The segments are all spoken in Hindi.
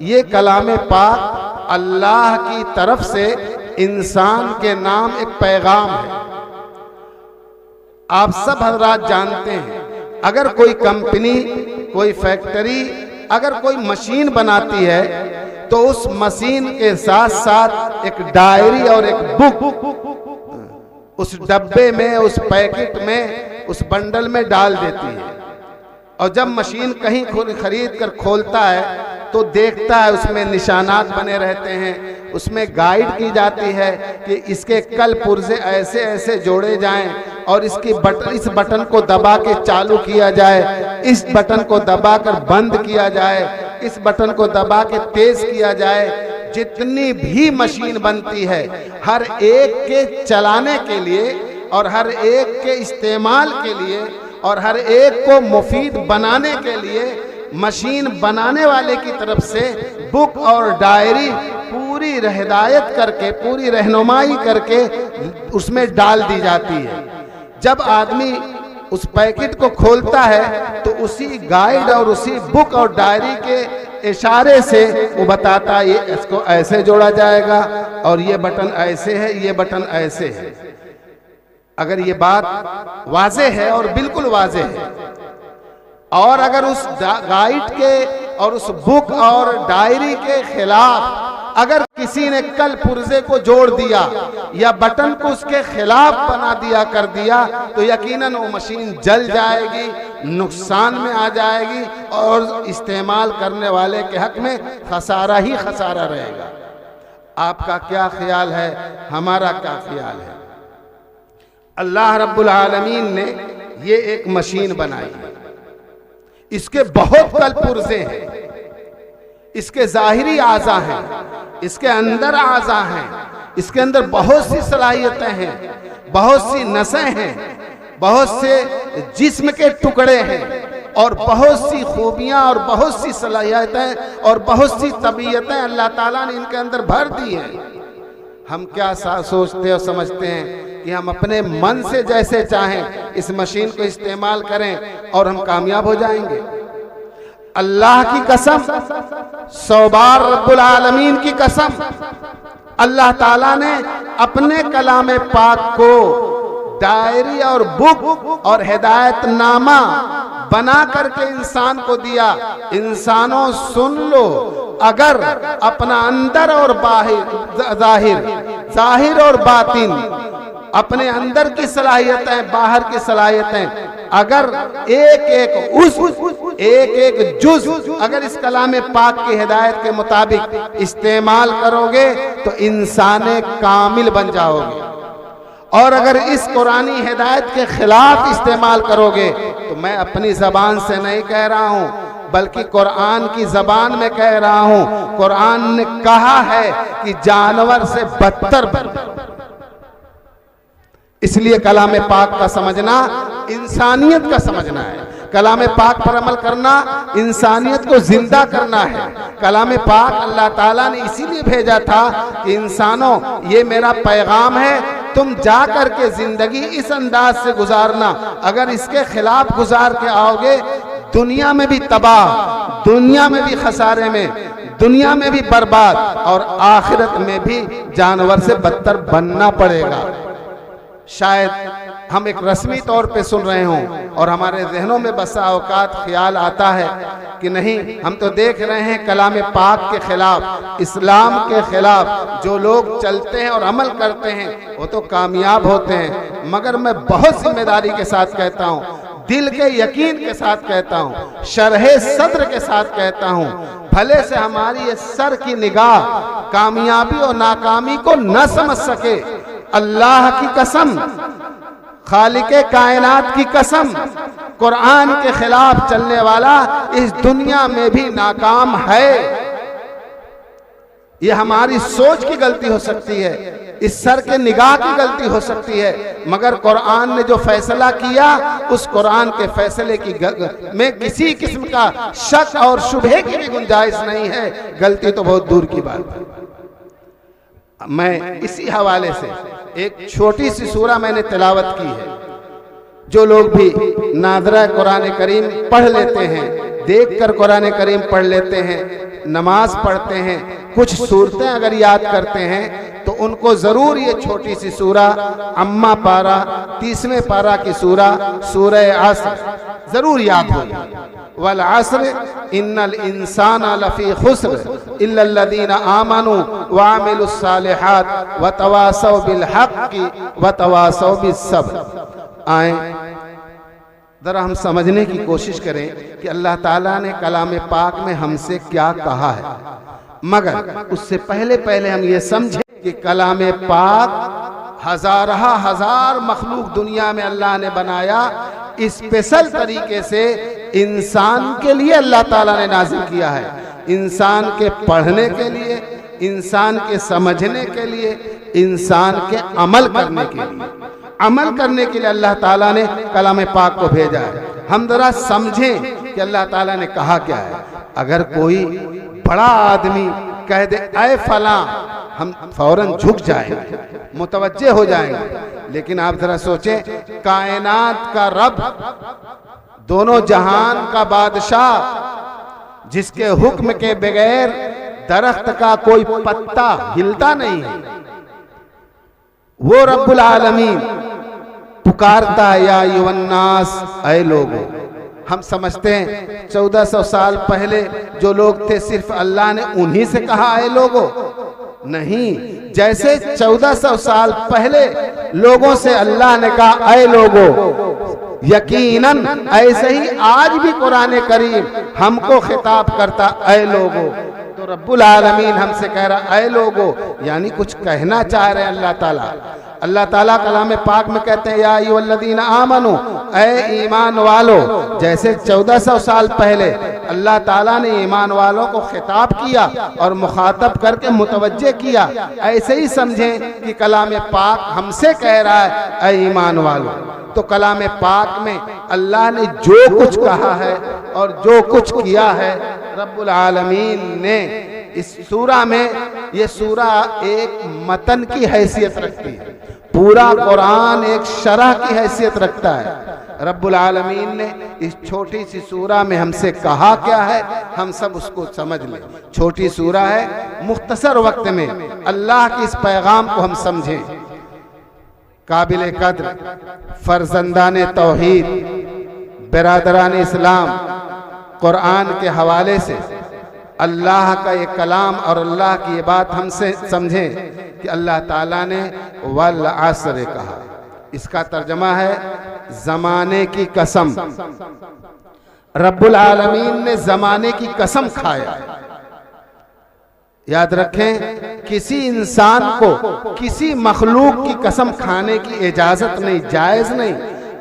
ये कलाम पाक अल्लाह की तरफ से इंसान के नाम एक पैगाम है। आप सब हजरात जानते हैं, अगर कोई कंपनी, कोई फैक्ट्री, अगर कोई मशीन बनाती है तो उस मशीन के साथ साथ एक डायरी और एक बुक उस डब्बे में, उस पैकेट में, उस बंडल में डाल देती है। और जब मशीन कहीं खरीद कर खोलता है तो देखता है उसमें निशानात बने रहते हैं, उसमें गाइड की जाती है कि इसके कल पुर्जे ऐसे ऐसे जोड़े जाएं और इस बटन को दबा के चालू किया जाए, इस बटन को दबाकर बंद किया जाए, इस बटन को दबा के तेज किया जाए। जितनी भी मशीन बनती है, हर एक के चलाने के लिए और हर एक के इस्तेमाल के लिए और हर एक को मुफीद बनाने के लिए मशीन बनाने वाले की तरफ से बुक और डायरी पूरी हिदायत करके, पूरी रहनुमाई करके उसमें डाल दी जाती है। जब आदमी उस पैकेट को खोलता है तो उसी गाइड और उसी बुक और डायरी के इशारे से वो बताता है ये इसको ऐसे जोड़ा जाएगा और ये बटन ऐसे है, ये बटन ऐसे है। अगर ये बात वाज़े है और बिल्कुल वाज़े है, और अगर उस गाइड के और उस बुक और डायरी के खिलाफ अगर किसी ने कल पुर्जे को जोड़ दिया या बटन को उसके खिलाफ बना दिया, कर दिया, तो यकीनन वो मशीन जल जाएगी, नुकसान में आ जाएगी और इस्तेमाल करने वाले के हक में खसारा ही खसारा रहेगा। आपका क्या ख्याल है, हमारा क्या ख्याल है? अल्लाह रब्बुल आलमीन ने ये एक मशीन बनाई है, इसके बहुत कल पुर्जे हैं, इसके जाहिरी आज़ा हैं, इसके अंदर आज़ा हैं, इसके अंदर बहुत सी सलाहियतें हैं, बहुत सी नसें हैं, बहुत से जिस्म के टुकड़े हैं और बहुत सी खूबियां और बहुत सी सलाहियतें और बहुत सी तबीयतें अल्लाह ताला ने इनके अंदर भर दी हैं। हम क्या सोचते और समझते हैं कि हम अपने मन से जैसे चाहें इस मशीन को इस्तेमाल करें और हम कामयाब हो जाएंगे? अल्लाह की कसम, 100 बार रब्बुल आलमीन की कसम, अल्लाह ताला ने अपने कलाम पाक को डायरी और बुक और हिदायतनामा बना करके इंसान को दिया। इंसानों सुन लो, अगर अपना अंदर और बाहिर, जाहिर और बातिन, अपने अंदर की सलाहियतें, बाहर की सलाहियतें, अगर एक जुज अगर इस कलाम पाक की हिदायत के मुताबिक इस्तेमाल करोगे तो इंसान कामिल बन जाओगे। और अगर इस कुरानी हिदायत के खिलाफ इस्तेमाल करोगे तो मैं अपनी जबान से नहीं कह रहा हूं, बल्कि कुरान की जबान में कह रहा हूं। कुरान ने कहा है कि जानवर से बदतर बन। इसलिए कलाम पाक का समझना इंसानियत का समझना है, कलाम पाक पर अमल करना इंसानियत को जिंदा करना है। कलाम पाक अल्लाह ताला ने इसीलिए भेजा था कि इंसानों, ये मेरा पैगाम है, तुम जा कर के जिंदगी इस अंदाज से गुजारना। अगर इसके खिलाफ गुजार के आओगे, दुनिया में भी तबाह, दुनिया में भी खसारे में, दुनिया में भी बर्बाद और आखिरत में भी जानवर से बदतर बनना पड़ेगा। शायद हम एक रस्मी तौर पे सुन रहे हों और हमारे जहनों में बसा औकात ख्याल आता है कि नहीं, हम तो देख रहे हैं कलाम पाक के खिलाफ, इस्लाम के खिलाफ जो लोग चलते हैं और अमल करते हैं वो तो कामयाब होते हैं। मगर मैं बहुत जिम्मेदारी के साथ कहता हूँ, दिल के यकीन के साथ कहता हूँ, शरहे सद्र के साथ कहता हूँ, भले से हमारी ये सर की निगाह कामयाबी और नाकामी को न समझ सके, अल्लाह की कसम, खालिके कायनात की कसम, कुरान के खिलाफ चलने वाला इस दुनिया में भी नाकाम है। ये हमारी सोच की गलती हो सकती है, इस सर के निगाह की गलती हो सकती है, मगर कुरान ने जो फैसला किया उस कुरान के फैसले की में किसी किस्म का शक और शुबहे की भी गुंजाइश नहीं है। गलती तो बहुत दूर की बात है। मैं इसी हवाले से एक छोटी सी सूरा मैंने तिलावत की है। जो लोग भी नादरा कुरान करीम पढ़ लेते हैं, देखकर कुरान करीम पढ़ लेते हैं, नमाज पढ़ते हैं, कुछ सूरतें अगर याद करते हैं तो उनको जरूर ये छोटी सी सूरा अम्मा पारा 30वें पारा की सूरह असर जरूर याद होगी। वल असर इन्नल इंसाना लफी खुस्र इल्लल्लज़ीना आमनू व अमिलुस सालिहात व तवासौ बिल हक़्क़ि व तवासौ बिस सब्र। आए जरा हम समझने की कोशिश करें कि अल्लाह ताला ने कलाम पाक में हमसे क्या कहा है, मगर उससे पहले हम ये समझें कि कलाम पाक हजार मखलूक दुनिया में अल्लाह ने बनाया, स्पेशल तरीके से इंसान के लिए अल्लाह ताला ने नाजिल किया है, इंसान के पढ़ने के लिए, इंसान के समझने के लिए, इंसान के अमल करने के लिए। अमल करने के लिए अल्लाह ताला ने कलाम पाक को भेजा है। हम जरा समझें कि अल्लाह ताला ने कहा क्या है। अगर कोई बड़ा आदमी कह दे ऐ फलां, हम फौरन झुक जाएंगे, मुतवज्जे हो जाएंगे। लेकिन आप जरा सोचें, कायनात का रब, दोनों जहान का बादशाह, जिसके हुक्म के बगैर दरख्त का कोई पत्ता हिलता नहीं है, वो रब्बुल आलमीन पुकारता है या युवन्नास, ऐ लोगों। हम समझते हैं 1400 साल पहले जो लोग थे सिर्फ अल्लाह ने उन्हीं से कहा ऐ लोगों, नहीं, जैसे 1400 साल पहले लोगों से अल्लाह ने कहा ऐ लोगों, यकीनन ऐसे ही आज भी कुरान करीम हमको खिताब करता ऐ लोगों। तो रब्बुल आलमीन हमसे कह रहा ऐ लोगों, यानी कुछ कहना चाह रहे हैं अल्लाह ताला। अल्लाह ताला कलाम पाक में कहते हैं या अय्युहल्लज़ीना आमनू, ऐ ईमान वालो। जैसे 1400 साल पहले अल्लाह ताला ने ईमान वालों को खिताब किया और मुखातब करके मुतवज्जे किया, ऐसे ही समझें कि कलाम पाक हमसे कह रहा है ऐ ईमान वालो। तो कलाम पाक में अल्लाह ने जो कुछ कहा है और जो कुछ किया है, रब्बुल आलमीन ने इस सूरा में, ये सूरा एक मतन की हैसियत रखती है, पूरा कुरान एक शरह की हैसियत रखता है। रब्बुल आलमीन ने इस छोटी सी सूरा में हमसे कहा क्या है, हम सब उसको समझ लें। छोटी सूरा है, मुख्तसर वक्त में अल्लाह के इस पैगाम को हम समझें। काबिल कद्र फर्जंदान तौहीद, बिरादरान इस्लाम, कुरान के हवाले से अल्लाह का ये कलाम और अल्लाह की ये बात हमसे समझें कि अल्लाह ताला ने वल असर कहा। इसका तर्जमा है जमाने की कसम। रब्बुल आलमीन ने जमाने की कसम खाया। याद रखें, किसी इंसान को किसी मखलूक की कसम खाने की इजाजत नहीं, जायज नहीं।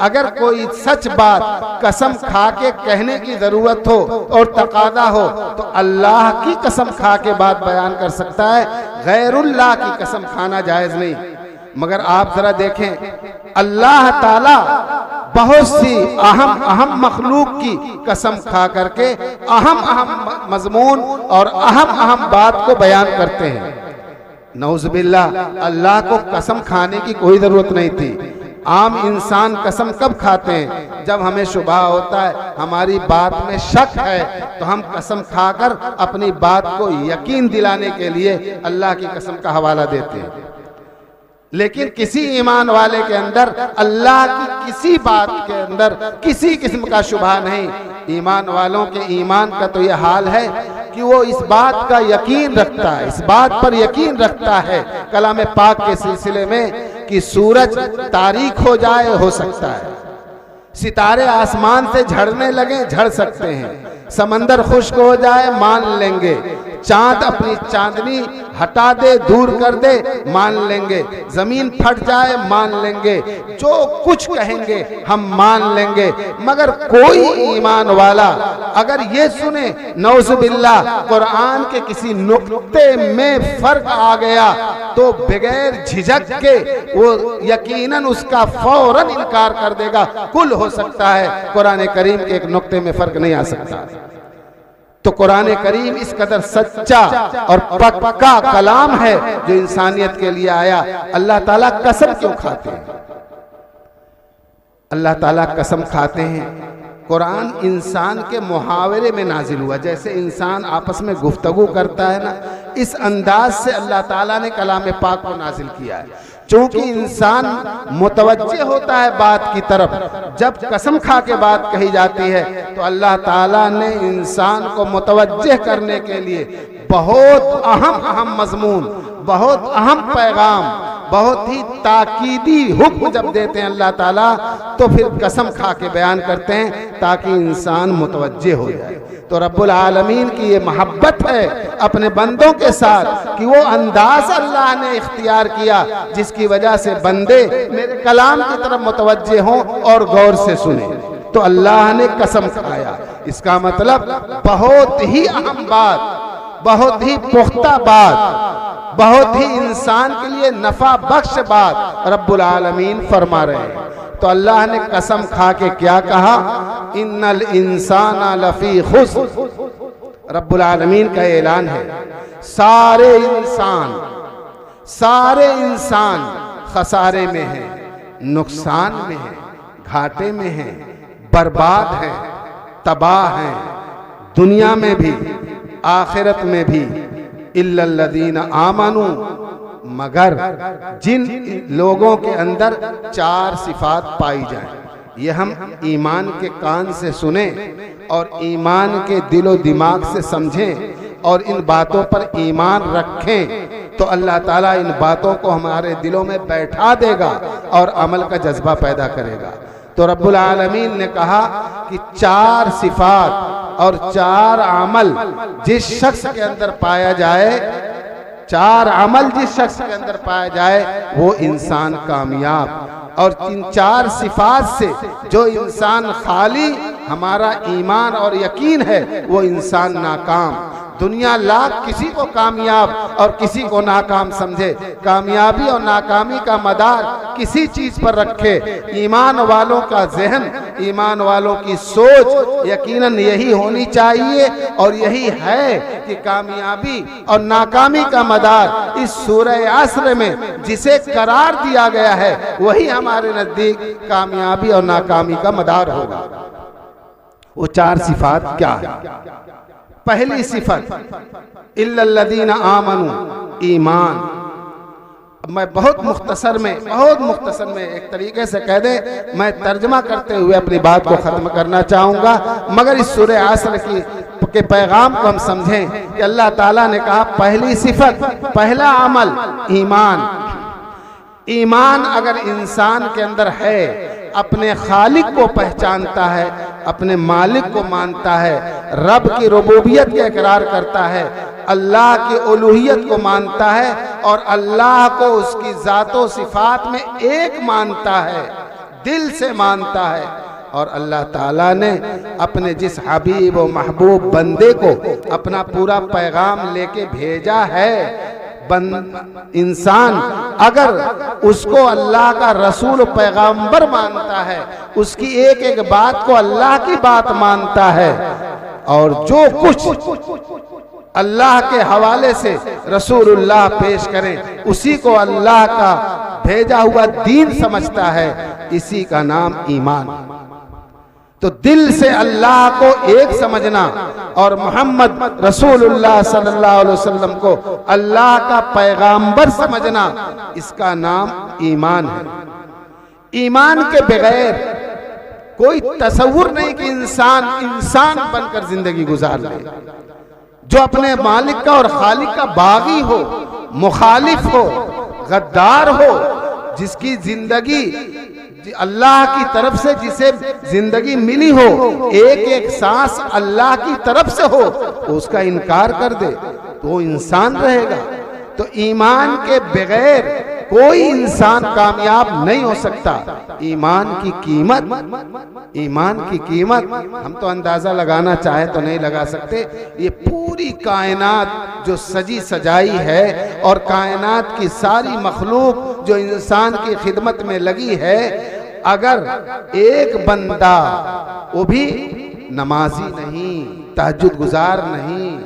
अगर कोई सच बात कसम खा के कहने की जरूरत हो और तकादा हो तो अल्लाह की कसम खा के बात बयान कर सकता है, गैरुल्लाह की कसम खाना जायज नहीं। मगर आप जरा देखें, अल्लाह ताला बहुत सी अहम मखलूक की कसम खा करके अहम मजमून और अहम बात को बयान करते हैं। नऊज़ुबिल्लाह, अल्लाह को कसम खाने की कोई जरूरत नहीं थी। आम इंसान कसम कब खाते हैं? जब हमें शुबहा होता है, हमारी बात में शक है, तो हम कसम खाकर अपनी बात को यकीन दिलाने के लिए अल्लाह की कसम का हवाला देते हैं। लेकिन किसी ईमान वाले के अंदर अल्लाह की किसी बात के अंदर किसी किस्म का शुबहा नहीं। ईमान वालों के ईमान का तो यह हाल है कि वो इस बात का यकीन रखता है, इस बात पर यकीन रखता है कलाम पाक के सिलसिले में कि सूरज तारीक हो जाए, हो सकता है, सितारे आसमान से झड़ने लगे, झड़ सकते हैं, समंदर खुश्क हो जाए, मान लेंगे, चांद अपनी चांदनी हटा दे, दूर कर दे, मान लेंगे, जमीन फट जाए, मान लेंगे, जो कुछ कहेंगे हम मान लेंगे। मगर कोई ईमान वाला अगर ये सुने नौजुबिल्लाह कुरान के किसी नुक्ते में फर्क आ गया तो बगैर झिझक के वो यकीनन उसका फौरन इनकार कर देगा। कुल हो सकता है, कुरान करीम के एक नुक्ते में फर्क नहीं आ सकता। तो कुरान करीम इस कदर सच्चा और पक्का कलाम है जो इंसानियत के लिए आया। अल्लाह ताला कसम क्यों खाते हैं? अल्लाह ताला कसम खाते हैं कुरान इंसान के मुहावरे में नाजिल हुआ। जैसे इंसान आपस में गुफ्तगू करता है ना, इस अंदाज से अल्लाह ताला ने कलाम पाक को नाजिल किया है। चूंकि इंसान मुतवज्जे होता है बात की तरफ, जब कसम खा के बात कही जाती है तो अल्लाह ताला ने इंसान को मुतवज्जे करने के लिए बहुत अहम मजमून, बहुत अहम पैगाम, बहुत ही ताकीदी हुक्म जब देते हैं अल्लाह ताला, तो फिर कसम खा के बयान करते हैं ताकि इंसान मुतवज्जे हो जाए। तो रब्बुल आलमीन की ये मोहब्बत है अपने बंदों के साथ कि वो अंदाज अल्लाह ने इख्तियार किया जिसकी वजह से बंदे मेरे कलाम की तरफ मुतवज्जे हों और गौर से सुने। तो अल्लाह ने कसम खाया, इसका मतलब बहुत ही अहम बात, बहुत ही पुख्ता बात, बहुत ही इंसान के लिए नफा बख्श बात रब्बुल आलमीन फरमा रहे हैं। तो अल्लाह ने कसम खा के क्या कहा, इन्नल इंसाना लफी खुस्र। रब्बुल आलमीन का ऐलान है, सारे इंसान खसारे में हैं, नुकसान में हैं, घाटे में हैं, बर्बाद हैं, तबाह हैं, दुनिया में भी आखिरत में भी। इल्लल्लज़ीना आमनू, मगर जिन लोगों के अंदर 4 सिफात पाई जाएं, ये हम ईमान के कान से सुने और ईमान के दिलो दिमाग से समझें और इन बातों पर ईमान रखें तो अल्लाह ताला इन बातों को हमारे दिलों में बैठा देगा और अमल का जज्बा पैदा करेगा। तो रब्बुल आलमीन ने कहा कि 4 सिफात और 4 अमल जिस शख्स के अंदर पाया जाए, 4 अमल जिस शख्स के अंदर पाया जाए वो इंसान कामयाब। और इन 4 सिफात से जो इंसान खाली हमारा ईमान और यकीन है वो इंसान नाकाम। दुनिया लाख किसी को कामयाब और किसी को नाकाम समझे, कामयाबी और नाकामी का मदार किसी चीज पर रखे। ईमान वालों का जहन, ईमान वालों की सोच यकीनन यही होनी चाहिए और यही है कि कामयाबी और नाकामी का मदार इस सूरह असर में जिसे करार दिया गया है वही हमारे नजदीक कामयाबी और नाकामी का मदार होगा। वो 4 सिफात क्या है? पहली सिफत इल्लल्लज़ीना आमनू, ईमान। मैं बहुत मुख्तसर में एक तरीके से कह दे, मैं तर्जमा करते हुए अपनी बात को ख़त्म करना चाहूँगा, मगर इस सूरह असर के पैगाम को हम समझें कि अल्लाह ताला ने कहा पहली सिफत, पहला अमल ईमान। ईमान अगर इंसान के अंदर है, अपने खालिक को पहचानता है, अपने मालिक को मानता है, रब की रुबूबियत का इकरार करता है, अल्लाह की उलूहियत को मानता है और अल्लाह को उसकी ज़ातो सिफात में एक मानता है, दिल से मानता है। और अल्लाह ताला ने अपने जिस हबीब व महबूब बंदे को अपना पूरा पैगाम लेके भेजा है, इंसान अगर उसको अल्लाह का रसूल पैगंबर मानता है, उसकी एक एक बात को अल्लाह की बात मानता है और जो कुछ अल्लाह के हवाले से रसूलुल्लाह पेश करें उसी को अल्लाह का भेजा हुआ दीन समझता है, इसी का नाम ईमान। तो दिल से अल्लाह को एक समझना और मोहम्मद रसूलुल्लाह सल्लल्लाहु अलैहि वसल्लम को अल्लाह का पैगाम्बर समझना, इसका नाम ईमान है। ईमान के बगैर कोई तसव्वुर नहीं कि इंसान बनकर जिंदगी गुजार ले, जो अपने मालिक का और खालिक का बागी हो, मुखालिफ हो, गद्दार हो, जिसकी जिंदगी अल्लाह की तरफ से जिसे जिंदगी मिली हो, एक एक सांस अल्लाह की तरफ से हो, तो उसका इनकार कर दे तो वो इंसान रहेगा। तो ईमान के बगैर कोई इंसान कामयाब नहीं हो सकता। ईमान की कीमत हम तो अंदाजा लगाना चाहे तो नहीं लगा सकते। ये पूरी कायनात जो सजी सजाई है और कायनात की सारी मखलूक जो इंसान की खिदमत में लगी है, अगर एक बंदा, वो भी नमाजी नहीं, तहज्जुद गुजार नहीं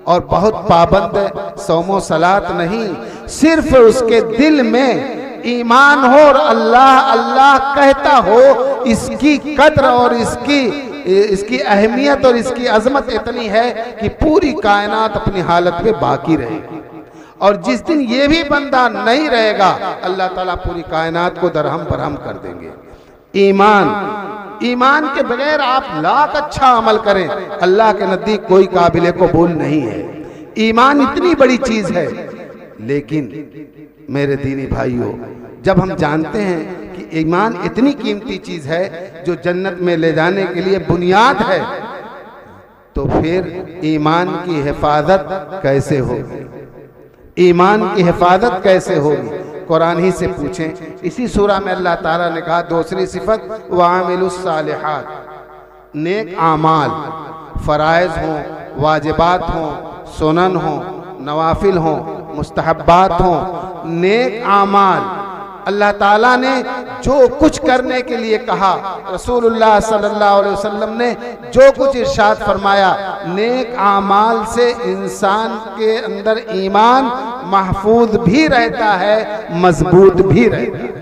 और बहुत पाबंद सौमो सलात नहीं, सिर्फ उसके दिल में ईमान हो और अल्लाह अल्लाह कहता हो, इसकी कद्र और इसकी इसकी अहमियत और इसकी अजमत इतनी है कि पूरी कायनात अपनी हालत पे बाकी रहेगी। और जिस दिन ये भी बंदा नहीं रहेगा, अल्लाह ताला पूरी कायनात को दरहम बरहम कर देंगे। ईमान के बगैर आप लाख अच्छा अमल करें, अल्लाह के नजदीक कोई काबिले कबूल नहीं है। ईमान इतनी बड़ी चीज है। लेकिन मेरे दीनी भाइयों, जब हम जानते हैं कि ईमान इतनी कीमती चीज है जो जन्नत में ले जाने के लिए बुनियाद है, तो फिर ईमान की हिफाजत कैसे होगी? ईमान की हिफाजत कैसे होगी? कुरान ही से पूछें। इसी सूरा में अल्लाह ताला ने कहा, दूसरी सिफत, वामिलुस सालिहात, नेक आमाल, फराइज हों, वाजिबात हों, सुनन हों, नवाफिल हों, मुस्तहब्बात हों, नेक आमाल। अल्लाह ताला ने जो कुछ करने के लिए कहा, रसूलुल्लाह सल्लल्लाहु अलैहि वसल्लम ने जो कुछ इरशाद फरमाया, नेक आमाल से इंसान के अंदर ईमान महफूज भी रहता है, मजबूत भी रहता है।